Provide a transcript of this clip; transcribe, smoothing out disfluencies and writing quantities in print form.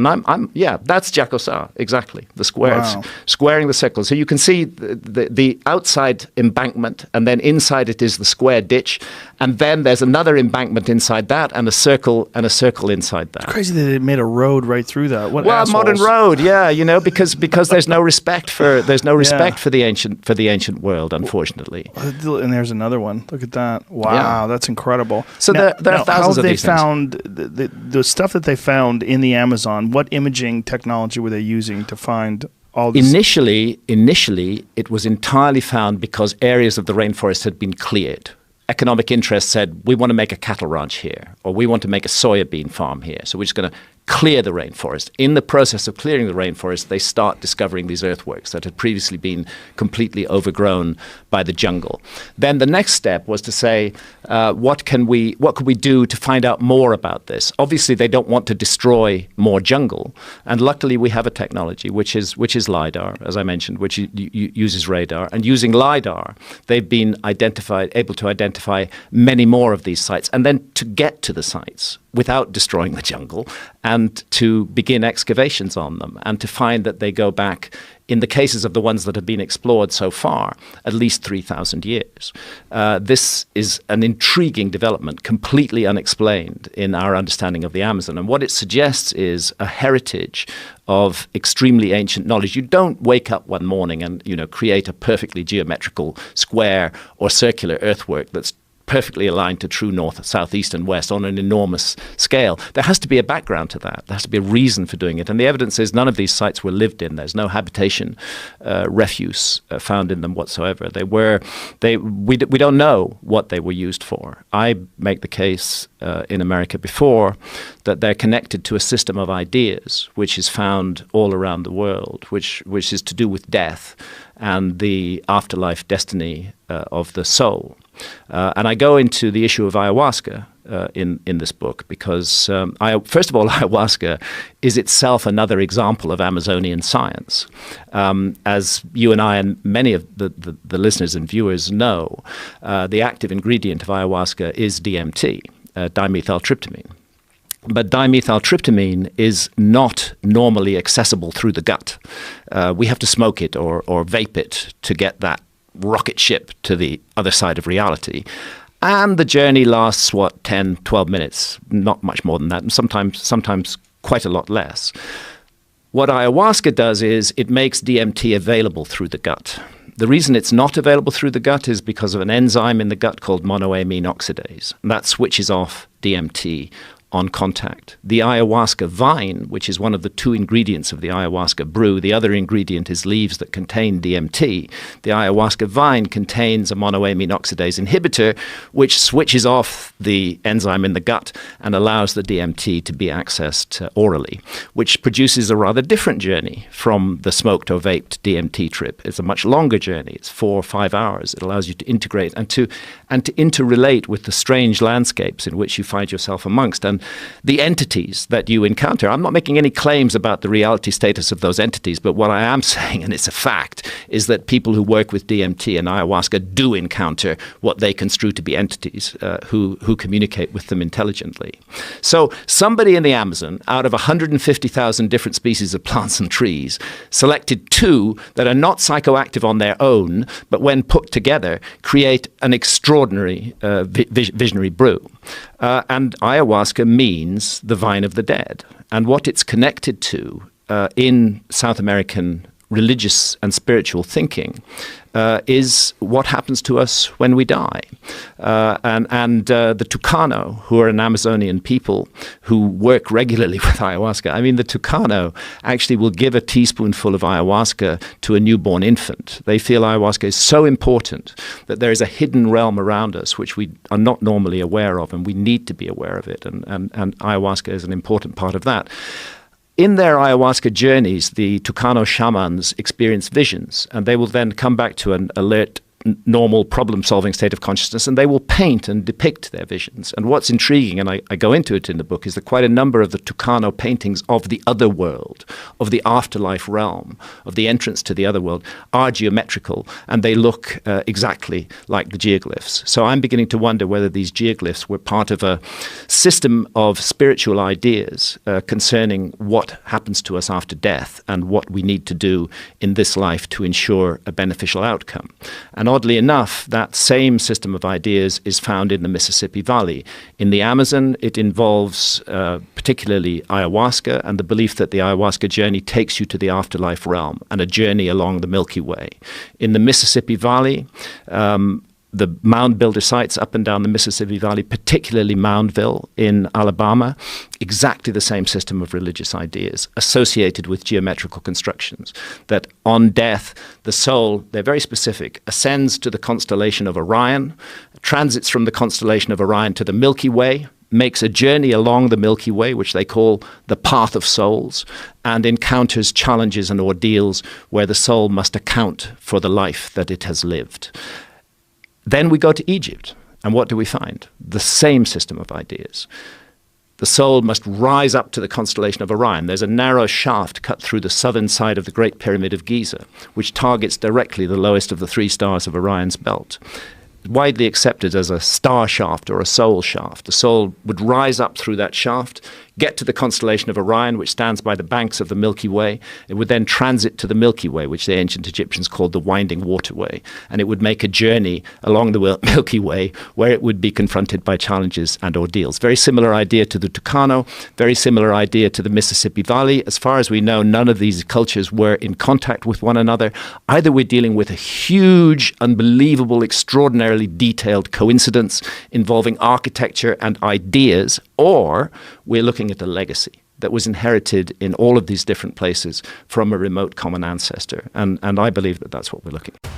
And yeah, that's Jacosa, exactly, the squares, Wow. squaring the circle. So you can see the outside embankment, and then inside it is the square ditch, and then there's another embankment inside that, and a circle inside that. Crazy that they made a road right through that. What Well, assholes. modern road, yeah, because there's no respect for for the ancient world, unfortunately. And there's another one. Look at that. Wow, Yeah. that's incredible. So there are thousands of these things. How have they found the stuff that they found in the Amazon? What imaging technology were they using to find all this? Initially, it was entirely found because areas of the rainforest had been cleared. Economic interests said, we want to make a cattle ranch here, or we want to make a soybean farm here. So we're just going to clear the rainforest. In the process of clearing the rainforest, they start discovering these earthworks that had previously been completely overgrown by the jungle. Then the next step was to say, what could we do to find out more about this? Obviously, they don't want to destroy more jungle, and luckily we have a technology which is Lidar, as I mentioned, which uses radar. And using Lidar, they've been able to identify many more of these sites, and then to get to the sites without destroying the jungle, and to begin excavations on them, and to find that they go back, in the cases of the ones that have been explored so far, at least 3,000 years. This is an intriguing development, completely unexplained in our understanding of the Amazon. And what it suggests is a heritage of extremely ancient knowledge. You don't wake up one morning and create a perfectly geometrical square or circular earthwork that's perfectly aligned to true north, south, east, and west on an enormous scale. There has to be a background to that. There has to be a reason for doing it. And the evidence is none of these sites were lived in. There's no habitation refuse found in them whatsoever. We don't know what they were used for. I make the case in America before that they're connected to a system of ideas which is found all around the world, which is to do with death and the afterlife destiny of the soul. And I go into the issue of ayahuasca in this book because, first of all, ayahuasca is itself another example of Amazonian science. As you and I and many of the listeners and viewers know, the active ingredient of ayahuasca is DMT, dimethyltryptamine. But dimethyltryptamine is not normally accessible through the gut. We have to smoke it or vape it to get that rocket ship to the other side of reality. And the journey lasts, 10, 12 minutes, not much more than that, and sometimes quite a lot less. What ayahuasca does is it makes DMT available through the gut. The reason it's not available through the gut is because of an enzyme in the gut called monoamine oxidase. And that switches off DMT on contact. The ayahuasca vine, which is one of the two ingredients of the ayahuasca brew, the other ingredient is leaves that contain DMT. The ayahuasca vine contains a monoamine oxidase inhibitor, which switches off the enzyme in the gut and allows the DMT to be accessed orally, which produces a rather different journey from the smoked or vaped DMT trip. It's a much longer journey. It's 4 or 5 hours. It allows you to integrate and to interrelate with the strange landscapes in which you find yourself amongst. And the entities that you encounter, I'm not making any claims about the reality status of those entities, but what I am saying, and it's a fact, is that people who work with DMT and ayahuasca do encounter what they construe to be entities who communicate with them intelligently. So somebody in the Amazon, out of 150,000 different species of plants and trees, selected 2 that are not psychoactive on their own, but when put together, create an extraordinary visionary brew. And ayahuasca means the vine of the dead. And what it's connected to in South American religious and spiritual thinking is what happens to us when we die. And the Tucano, who are an Amazonian people who work regularly with ayahuasca, I mean, the Tucano actually will give a teaspoonful of ayahuasca to a newborn infant. They feel ayahuasca is so important that there is a hidden realm around us which we are not normally aware of, and we need to be aware of it. And ayahuasca is an important part of that. In their ayahuasca journeys, the Tucano shamans experience visions, and they will then come back to an alert normal problem-solving state of consciousness, and they will paint and depict their visions. And what's intriguing, and I go into it in the book, is that quite a number of the Tucano paintings of the other world, of the afterlife realm, of the entrance to the other world, are geometrical, and they look exactly like the geoglyphs. So I'm beginning to wonder whether these geoglyphs were part of a system of spiritual ideas concerning what happens to us after death and what we need to do in this life to ensure a beneficial outcome. And oddly enough, that same system of ideas is found in the Mississippi Valley. In the Amazon, it involves particularly ayahuasca and the belief that the ayahuasca journey takes you to the afterlife realm and a journey along the Milky Way. In the Mississippi Valley, the mound builder sites up and down the Mississippi Valley, particularly Moundville in Alabama, exactly the same system of religious ideas associated with geometrical constructions, that on death, the soul, they're very specific, ascends to the constellation of Orion, transits from the constellation of Orion to the Milky Way, makes a journey along the Milky Way, which they call the path of souls, and encounters challenges and ordeals where the soul must account for the life that it has lived. Then we go to Egypt, and what do we find? The same system of ideas. The soul must rise up to the constellation of Orion. There's a narrow shaft cut through the southern side of the Great Pyramid of Giza, which targets directly the lowest of the 3 stars of Orion's belt. Widely accepted as a star shaft or a soul shaft. The soul would rise up through that shaft, get to the constellation of Orion, which stands by the banks of the Milky Way. It would then transit to the Milky Way, which the ancient Egyptians called the Winding Waterway. And it would make a journey along the Milky Way where it would be confronted by challenges and ordeals. Very similar idea to the Tucano, very similar idea to the Mississippi Valley. As far as we know, none of these cultures were in contact with one another. Either we're dealing with a huge, unbelievable, extraordinarily detailed coincidence involving architecture and ideas, or we're looking at a legacy that was inherited in all of these different places from a remote common ancestor. And I believe that that's what we're looking at.